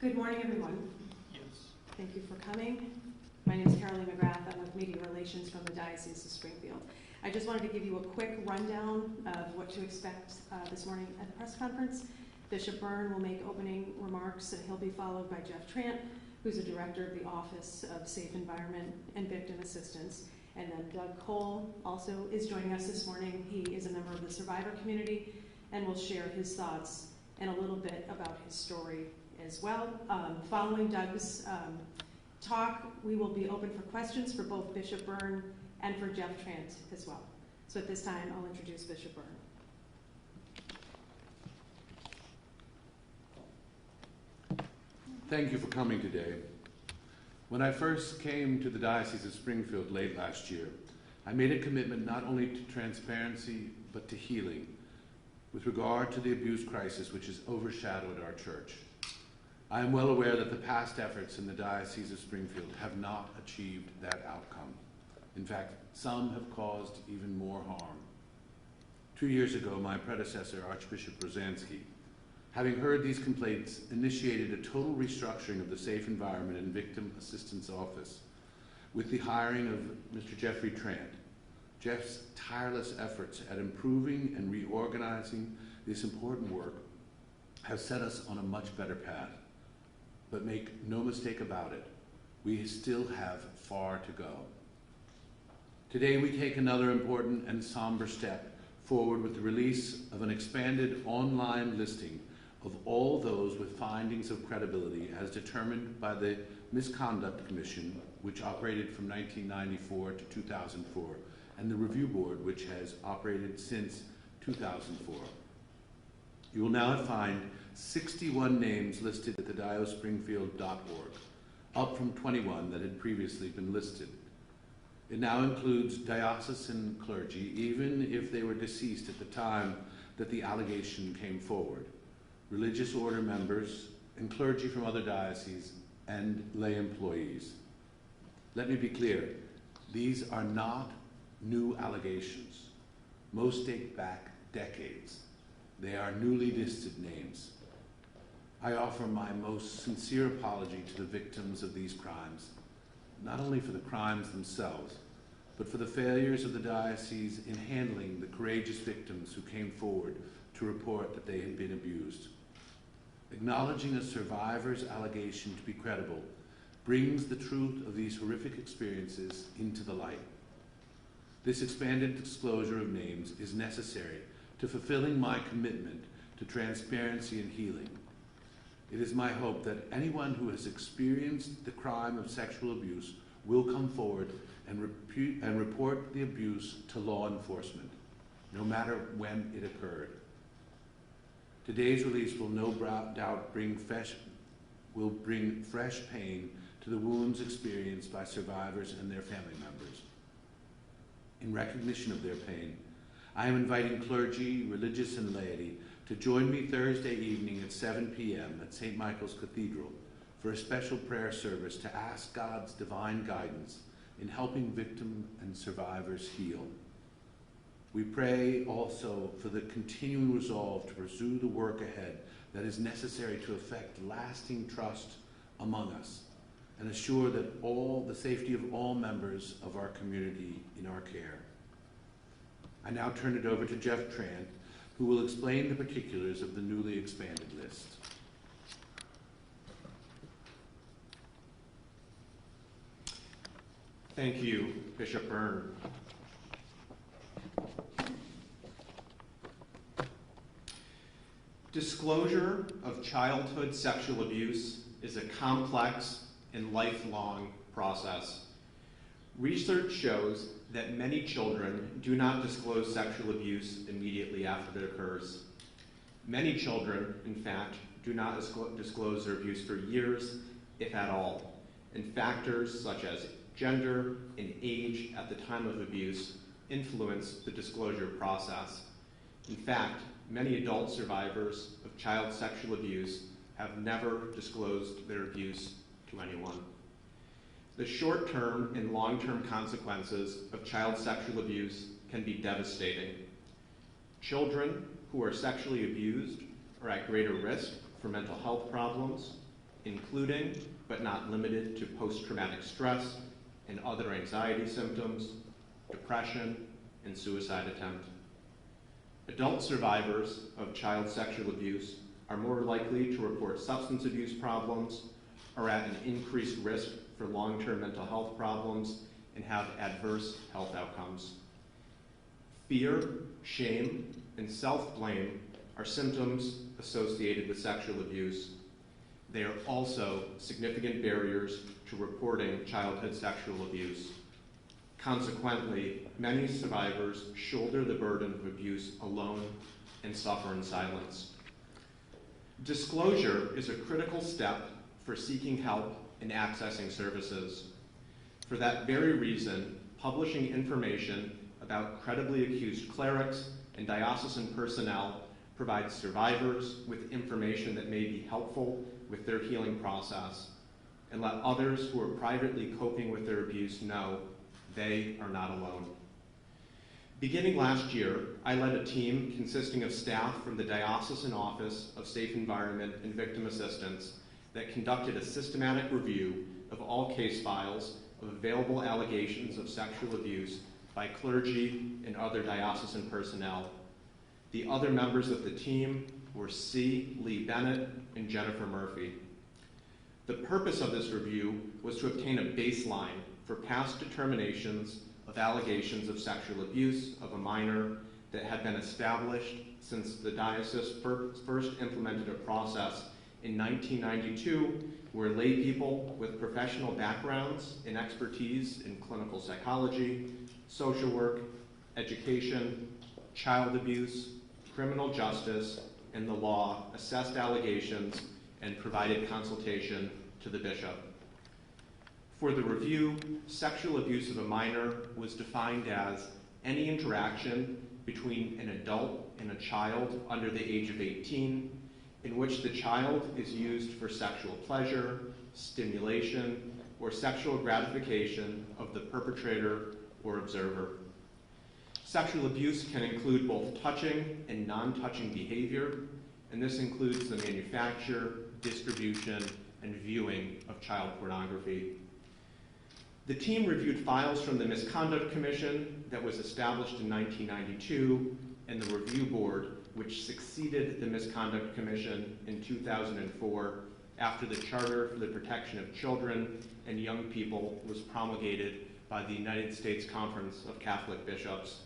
Good morning, everyone. Yes. Thank you for coming. My name is Caroline McGrath. I'm with Media Relations from the Diocese of Springfield. I just wanted to give you a quick rundown of what to expect this morning at the press conference. Bishop Byrne will make opening remarks, and he'll be followed by Jeff Trant, who's the director of the Office of Safe Environment and Victim Assistance. And then Doug Cole also is joining us this morning. He is a member of the survivor community and will share his thoughts and a little bit about his story as well. Following Doug's talk, we will be open for questions for both Bishop Byrne and for Jeff Trant as well. So at this time, I'll introduce Bishop Byrne. Thank you for coming today. When I first came to the Diocese of Springfield late last year, I made a commitment not only to transparency, but to healing with regard to the abuse crisis which has overshadowed our church. I am well aware that the past efforts in the Diocese of Springfield have not achieved that outcome. In fact, some have caused even more harm. 2 years ago, my predecessor, Archbishop Rosansky, having heard these complaints, initiated a total restructuring of the Safe Environment and Victim Assistance Office with the hiring of Mr. Jeffrey Trant. Jeff's tireless efforts at improving and reorganizing this important work have set us on a much better path. But make no mistake about it, we still have far to go. Today we take another important and somber step forward with the release of an expanded online listing of all those with findings of credibility as determined by the Misconduct Commission, which operated from 1994 to 2004, and the Review Board, which has operated since 2004. You will now find 61 names listed at the diospringfield.org, up from 21 that had previously been listed. It now includes diocesan clergy, even if they were deceased at the time that the allegation came forward, religious order members, and clergy from other dioceses, and lay employees. Let me be clear, these are not new allegations. Most date back decades. They are newly listed names. I offer my most sincere apology to the victims of these crimes, not only for the crimes themselves, but for the failures of the diocese in handling the courageous victims who came forward to report that they had been abused. Acknowledging a survivor's allegation to be credible brings the truth of these horrific experiences into the light. This expanded disclosure of names is necessary to fulfilling my commitment to transparency and healing. It is my hope that anyone who has experienced the crime of sexual abuse will come forward and report the abuse to law enforcement, no matter when it occurred. Today's release will no doubt bring fresh pain to the wounds experienced by survivors and their family members. In recognition of their pain, I am inviting clergy, religious, and laity to join me Thursday evening at 7 p.m. at St. Michael's Cathedral for a special prayer service to ask God's divine guidance in helping victims and survivors heal. We pray also for the continuing resolve to pursue the work ahead that is necessary to effect lasting trust among us and assure that the safety of all members of our community in our care. I now turn it over to Jeff Trant, who will explain the particulars of the newly expanded list. Thank you, Bishop Byrne. Disclosure of childhood sexual abuse is a complex and lifelong process. Research shows that many children do not disclose sexual abuse immediately after it occurs. Many children, in fact, do not disclose their abuse for years, if at all, and factors such as gender and age at the time of abuse influence the disclosure process. In fact, many adult survivors of child sexual abuse have never disclosed their abuse to anyone. The short-term and long-term consequences of child sexual abuse can be devastating. Children who are sexually abused are at greater risk for mental health problems, including but not limited to post-traumatic stress and other anxiety symptoms, depression, and suicide attempt. Adult survivors of child sexual abuse are more likely to report substance abuse problems, are at an increased risk for long-term mental health problems, and have adverse health outcomes. Fear, shame, and self-blame are symptoms associated with sexual abuse. They are also significant barriers to reporting childhood sexual abuse. Consequently, many survivors shoulder the burden of abuse alone and suffer in silence. Disclosure is a critical step for seeking help and accessing services. For that very reason, publishing information about credibly accused clerics and diocesan personnel provides survivors with information that may be helpful with their healing process, and let others who are privately coping with their abuse know they are not alone. Beginning last year, I led a team consisting of staff from the Diocesan Office of Safe Environment and Victim Assistance that conducted a systematic review of all case files of available allegations of sexual abuse by clergy and other diocesan personnel. The other members of the team were C. Lee Bennett and Jennifer Murphy. The purpose of this review was to obtain a baseline for past determinations of allegations of sexual abuse of a minor that had been established since the diocese first implemented a process in 1992 where lay people with professional backgrounds and expertise in clinical psychology, social work, education, child abuse, criminal justice, and the law assessed allegations and provided consultation to the bishop. For the review, sexual abuse of a minor was defined as any interaction between an adult and a child under the age of 18 in which the child is used for sexual pleasure, stimulation, or sexual gratification of the perpetrator or observer. Sexual abuse can include both touching and non-touching behavior, and this includes the manufacture, distribution, and viewing of child pornography. The team reviewed files from the Misconduct Commission that was established in 1992 and the Review Board, which succeeded the Misconduct Commission in 2004 after the Charter for the Protection of Children and Young People was promulgated by the United States Conference of Catholic Bishops.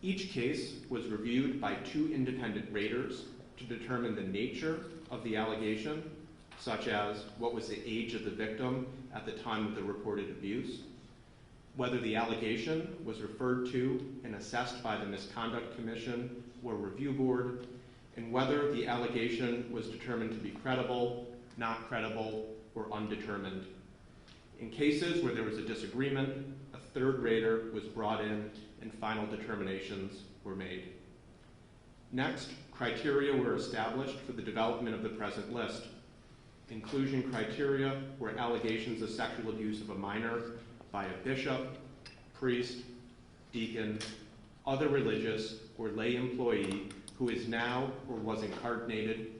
Each case was reviewed by 2 independent raters to determine the nature of the allegation, such as what was the age of the victim at the time of the reported abuse, whether the allegation was referred to and assessed by the Misconduct Commission or Review Board, and whether the allegation was determined to be credible, not credible, or undetermined. In cases where there was a disagreement, a 3rd rater was brought in and final determinations were made. Next, criteria were established for the development of the present list. Inclusion criteria were allegations of sexual abuse of a minor by a bishop, priest, deacon, other religious or lay employee who is now or was incarnated,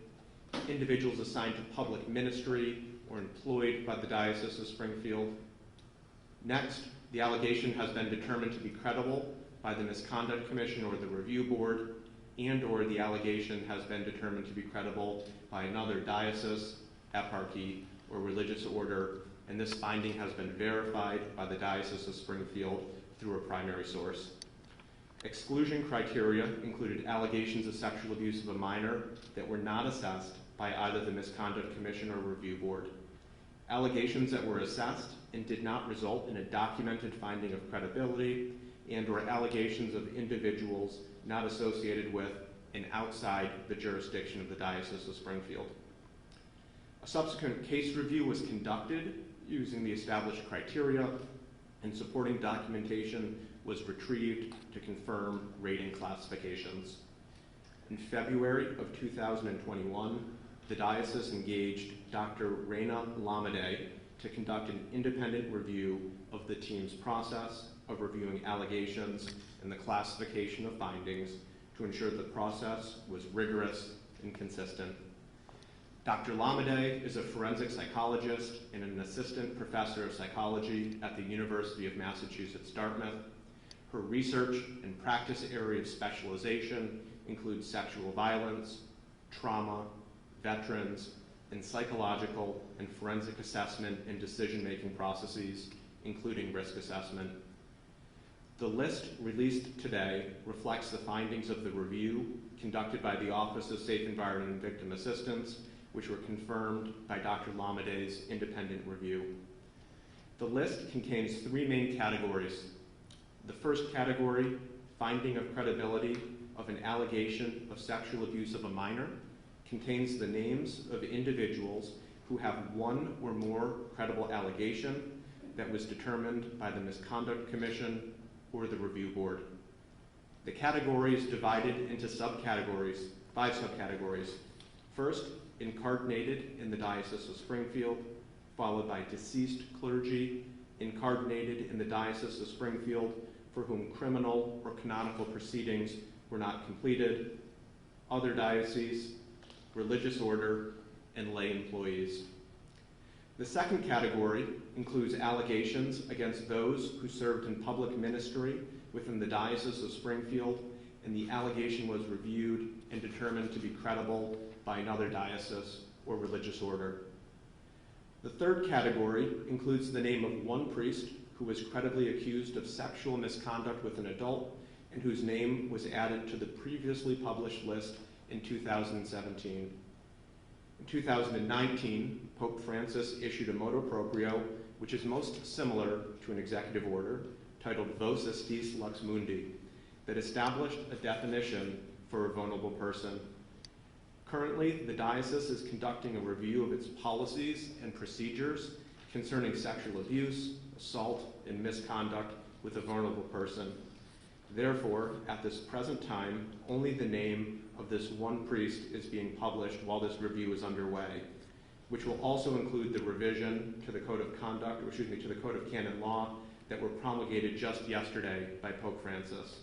individuals assigned to public ministry or employed by the Diocese of Springfield. Next, the allegation has been determined to be credible by the Misconduct Commission or the Review Board, and/or the allegation has been determined to be credible by another diocese, eparchy, or religious order, and this finding has been verified by the Diocese of Springfield through a primary source. Exclusion criteria included allegations of sexual abuse of a minor that were not assessed by either the Misconduct Commission or Review Board. Allegations that were assessed and did not result in a documented finding of credibility, and/or allegations of individuals not associated with and outside the jurisdiction of the Diocese of Springfield. A subsequent case review was conducted using the established criteria, and supporting documentation was retrieved to confirm rating classifications. In February of 2021, the diocese engaged Dr. Reina Lamade to conduct an independent review of the team's process of reviewing allegations and the classification of findings to ensure the process was rigorous and consistent. Dr. Lamade is a forensic psychologist and an assistant professor of psychology at the University of Massachusetts, Dartmouth. Her research and practice area of specialization includes sexual violence, trauma, veterans, and psychological and forensic assessment and decision-making processes, including risk assessment. The list released today reflects the findings of the review conducted by the Office of Safe Environment and Victim Assistance, which were confirmed by Dr. Lamade's independent review. The list contains three main categories. The first category, finding of credibility of an allegation of sexual abuse of a minor, contains the names of individuals who have one or more credible allegation that was determined by the Misconduct Commission or the Review Board. The category is divided into subcategories, 5 subcategories. First, incardinated in the Diocese of Springfield, followed by deceased clergy, incardinated in the Diocese of Springfield, for whom criminal or canonical proceedings were not completed, other dioceses, religious order, and lay employees. The second category includes allegations against those who served in public ministry within the Diocese of Springfield, and the allegation was reviewed and determined to be credible by another diocese or religious order. The third category includes the name of one priest who was credibly accused of sexual misconduct with an adult and whose name was added to the previously published list in 2017. In 2019, Pope Francis issued a motu proprio, which is most similar to an executive order, titled Vos Estis Lux Mundi, that established a definition for a vulnerable person. Currently, the diocese is conducting a review of its policies and procedures concerning sexual abuse, assault, and misconduct with a vulnerable person. Therefore, at this present time, only the name of this one priest is being published while this review is underway, which will also include the revision to the Code of Conduct, or excuse me, to the Code of Canon Law that were promulgated just yesterday by Pope Francis.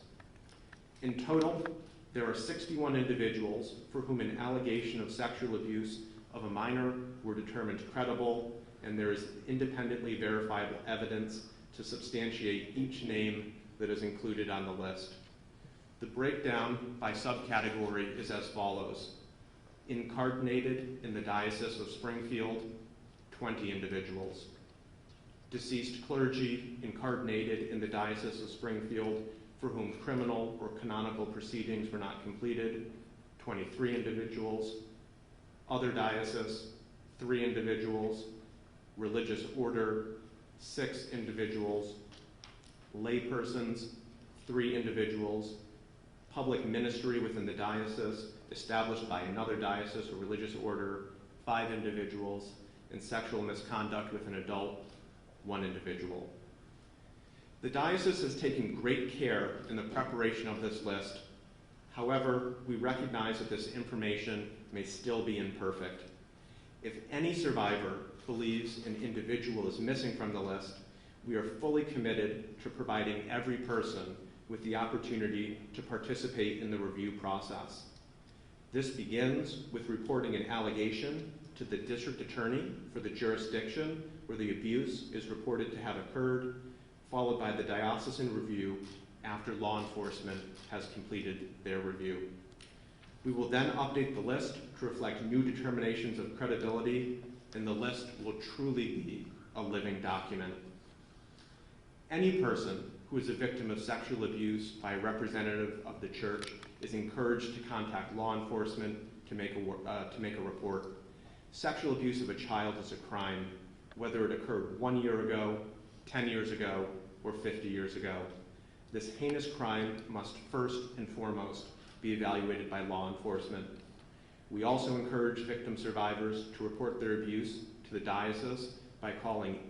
In total, there are 61 individuals for whom an allegation of sexual abuse of a minor were determined credible, and there is independently verifiable evidence to substantiate each name that is included on the list. The breakdown by subcategory is as follows. Incardinated in the Diocese of Springfield, 20 individuals. Deceased clergy incardinated in the Diocese of Springfield for whom criminal or canonical proceedings were not completed, 23 individuals. Other diocese, 3 individuals. Religious order, 6 individuals. Laypersons, 3 individuals. Public ministry within the diocese established by another diocese or religious order, 5 individuals. And sexual misconduct with an adult, 1 individual. The diocese has taken great care in the preparation of this list. However, we recognize that this information may still be imperfect. If any survivor believes an individual is missing from the list, we are fully committed to providing every person with the opportunity to participate in the review process. This begins with reporting an allegation to the district attorney for the jurisdiction where the abuse is reported to have occurred, followed by the diocesan review after law enforcement has completed their review. We will then update the list to reflect new determinations of credibility, and the list will truly be a living document. Any person who is a victim of sexual abuse by a representative of the church is encouraged to contact law enforcement to make a report. Sexual abuse of a child is a crime, whether it occurred 1 year ago, 10 years ago, or 50 years ago. This heinous crime must first and foremost be evaluated by law enforcement. We also encourage victim survivors to report their abuse to the diocese by calling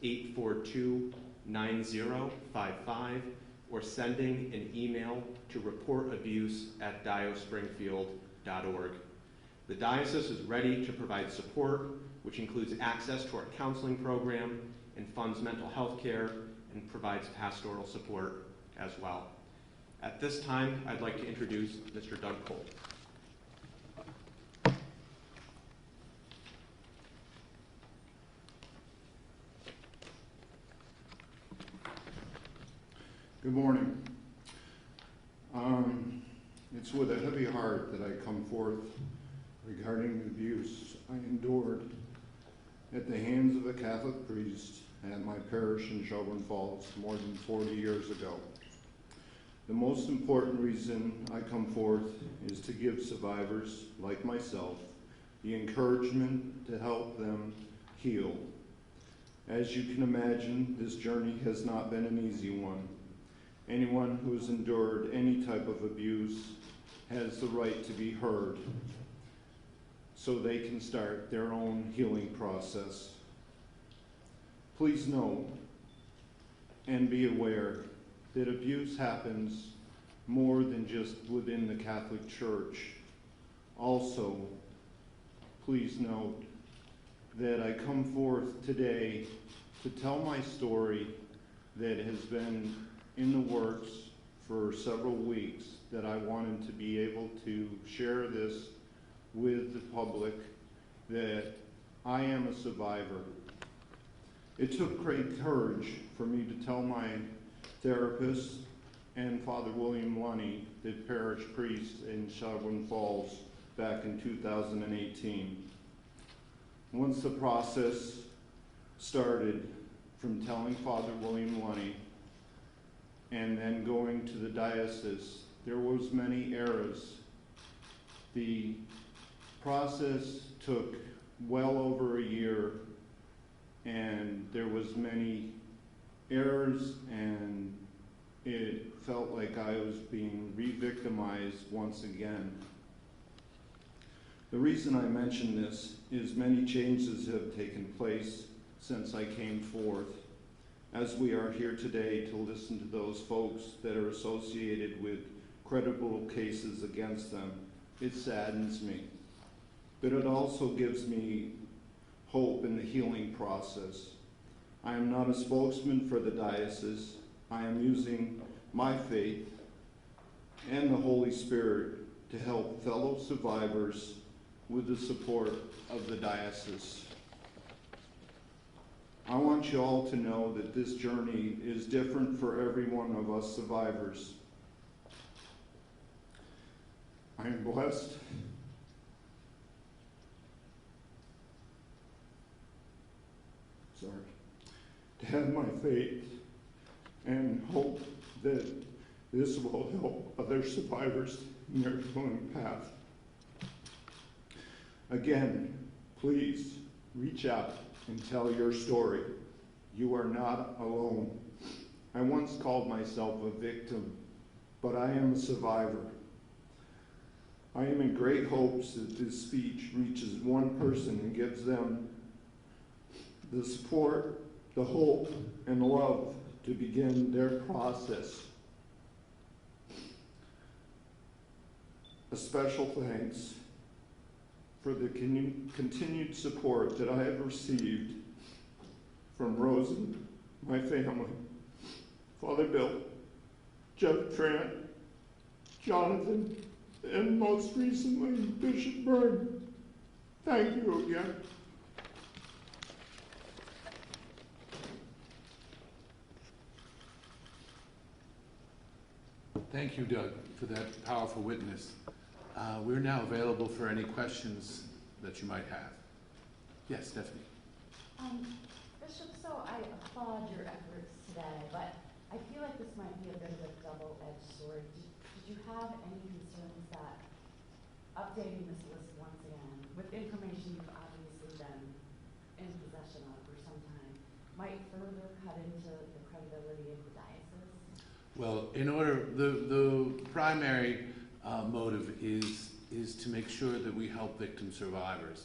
800-842-9055 or sending an email to reportabuse@diospringfield.org. The diocese is ready to provide support, which includes access to our counseling program and funds mental health care and provides pastoral support as well. At this time, I'd like to introduce Mr. Doug Cole. Good morning. It's with a heavy heart that I come forth regarding the abuse I endured at the hands of a Catholic priest at my parish in Shelburne Falls more than 40 years ago. The most important reason I come forth is to give survivors like myself the encouragement to help them heal. As you can imagine, this journey has not been an easy one. Anyone who has endured any type of abuse has the right to be heard so they can start their own healing process. Please know and be aware that abuse happens more than just within the Catholic Church. Also, please note that I come forth today to tell my story that has been in the works for several weeks, that I wanted to be able to share this with the public, that I am a survivor. It took great courage for me to tell my therapist and Father William Lunny, the parish priest in Shelburne Falls, back in 2018. Once the process started, from telling Father William Lunny and then going to the diocese, there was many errors. The process took well over a year, and there was many errors, and it felt like I was being re-victimized once again. The reason I mention this is many changes have taken place since I came forth, as we are here today to listen to those folks that are associated with credible cases against them. It saddens me, but it also gives me hope in the healing process. I am not a spokesman for the diocese. I am using my faith and the Holy Spirit to help fellow survivors with the support of the diocese. I want you all to know that this journey is different for every one of us survivors. I am blessed to have my faith and hope that this will help other survivors in their healing path. Again, please reach out and tell your story. You are not alone. I once called myself a victim, but I am a survivor. I am in great hopes that this speech reaches one person and gives them the support, the hope, and love to begin their process. A special thanks for the continued support that I have received from Rosie, my family, Father Bill, Jeff Trant, Jonathan, and most recently, Bishop Byrne. Thank you again. Thank you, Doug, for that powerful witness. We're now available for any questions that you might have. Yes, Stephanie. Bishop, so I applaud your efforts today, but I feel like this might be a bit of a double-edged sword. Did you have any concerns that updating this list once again, with information you've obviously been in possession of for some time, might further cut into the credibility of the diocese? Well, in order, the primary motive is to make sure that we help victim survivors,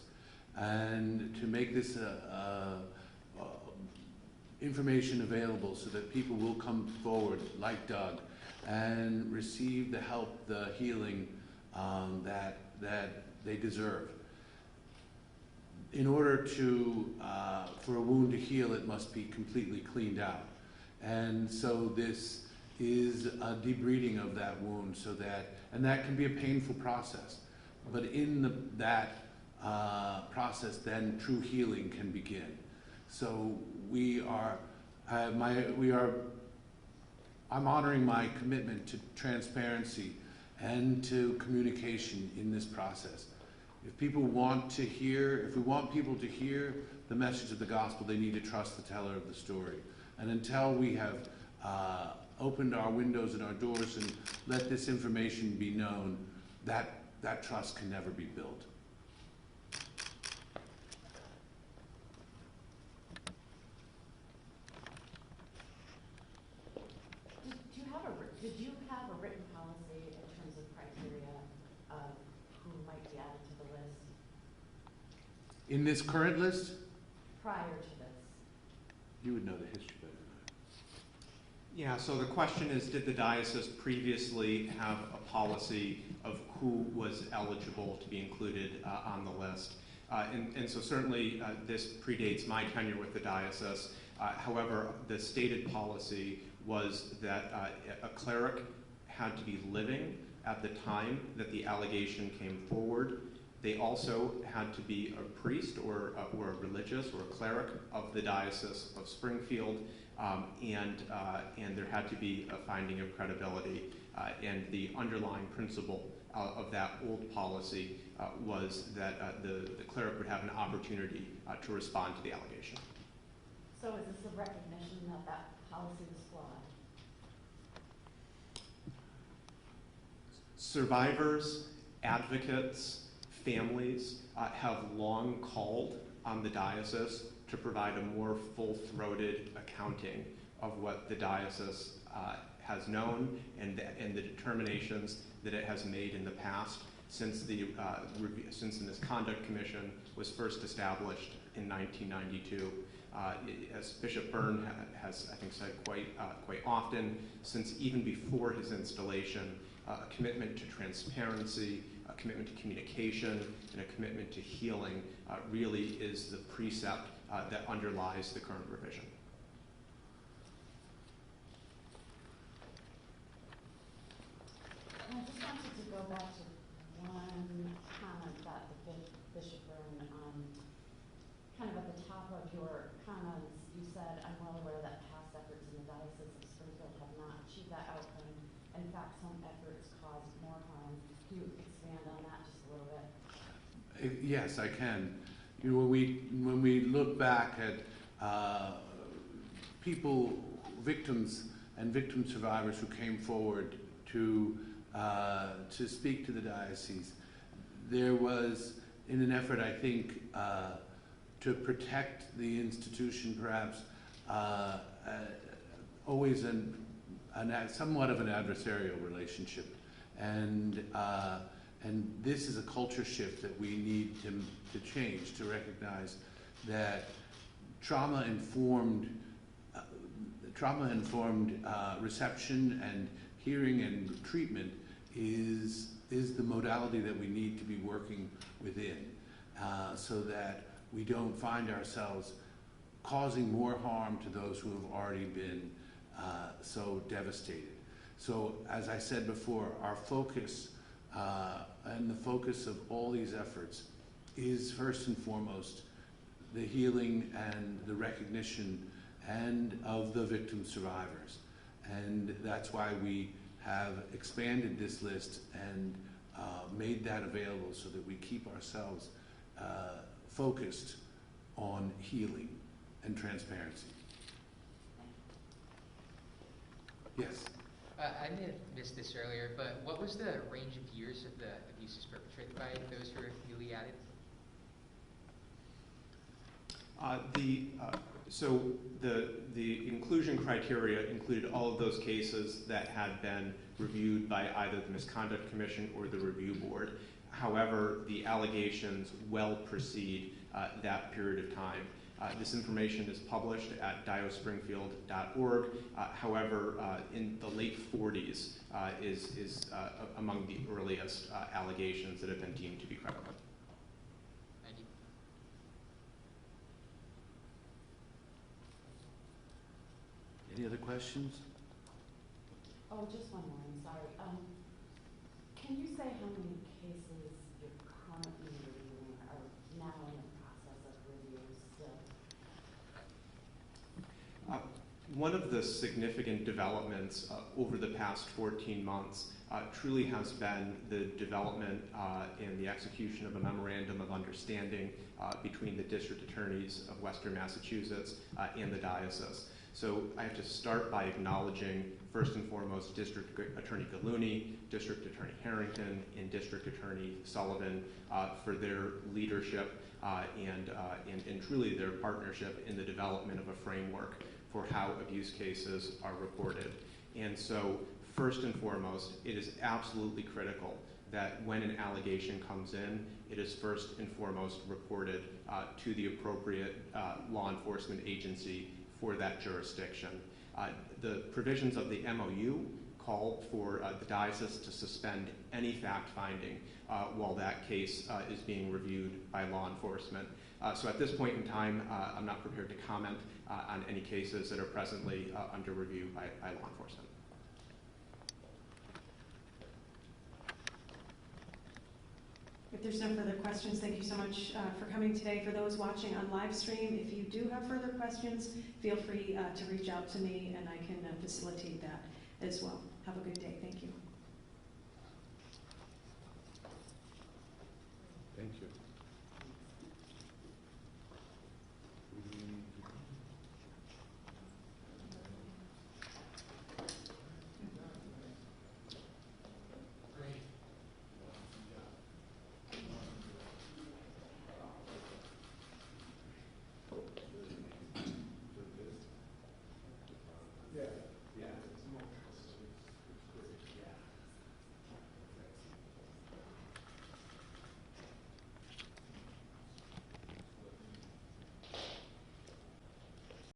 and to make this information available so that people will come forward, like Doug, and receive the help, the healing that they deserve. In order to for a wound to heal, it must be completely cleaned out, and so this is a debriding of that wound, so that, and that can be a painful process, but in that process, then true healing can begin. So we are I'm honoring my commitment to transparency and to communication in this process. If people want to hear, if we want people to hear the message of the gospel, they need to trust the teller of the story. And until we have opened our windows and our doors and let this information be known, that trust can never be built. Did you have a written policy in terms of criteria of who might be added to the list In this current list, prior to this? you would know the history better than Yeah, so the question is, did the diocese previously have a policy of who was eligible to be included on the list? And so certainly this predates my tenure with the diocese. However, the stated policy was that a cleric had to be living at the time that the allegation came forward. They also had to be a priest or a religious or a cleric of the Diocese of Springfield, and there had to be a finding of credibility. And the underlying principle of that old policy was that the cleric would have an opportunity to respond to the allegation. So is this a recognition that that policy was flawed? Survivors, advocates, families have long called on the diocese to provide a more full-throated accounting of what the diocese has known and the determinations that it has made in the past since the Misconduct Commission was first established in 1992. As Bishop Byrne has, I think, said quite often, since even before his installation, a commitment to transparency, a commitment to communication, and a commitment to healing really is the precept that underlies the current revision. And I just wanted to go back to one comment that Bishop Byrne, kind of at the top of your comments, you said, I'm well aware that past efforts in the Diocese of Springfield have not achieved that outcome. In fact, some efforts caused more harm. Can you expand on that just a little bit? Yes, I can. You know, when we look back at people, victims and victim survivors who came forward to speak to the diocese, there was, in an effort, I think, to protect the institution, perhaps, always somewhat of an adversarial relationship, and this is a culture shift that we need to change, to recognize that trauma-informed reception and hearing and treatment is the modality that we need to be working within, so that we don't find ourselves causing more harm to those who have already been so devastated. So, as I said before, our focus and the focus of all these efforts is first and foremost the healing and the recognition and of the victim survivors. And that's why we have expanded this list and made that available so that we keep ourselves focused on healing and transparency. Yes? I may have missed this earlier, but what was the range of years of the abuses perpetrated by those who were newly added? So the inclusion criteria included all of those cases that had been reviewed by either the Misconduct Commission or the Review Board. However, the allegations well precede that period of time. This information is published at diospringfield.org. However, in the late 40s is among the earliest allegations that have been deemed to be credible. Thank you. Any other questions? Oh, just one more, I'm sorry. Can you say how many cases you're currently reviewing are now in the process of review still? one of the significant developments over the past 14 months truly has been the development and the execution of a memorandum of understanding between the district attorneys of Western Massachusetts and the diocese. So I have to start by acknowledging, first and foremost, District Attorney Gallooni, District Attorney Harrington, and District Attorney Sullivan for their leadership and truly their partnership in the development of a framework for how abuse cases are reported. And so, first and foremost, it is absolutely critical that when an allegation comes in, it is first and foremost reported to the appropriate law enforcement agency for that jurisdiction. The provisions of the MOU call for the diocese to suspend any fact-finding while that case is being reviewed by law enforcement. So at this point in time, I'm not prepared to comment on any cases that are presently under review by law enforcement. If there's no further questions, thank you so much for coming today. For those watching on live stream, if you do have further questions, feel free to reach out to me and I can facilitate that as well. Have a good day. Thank you.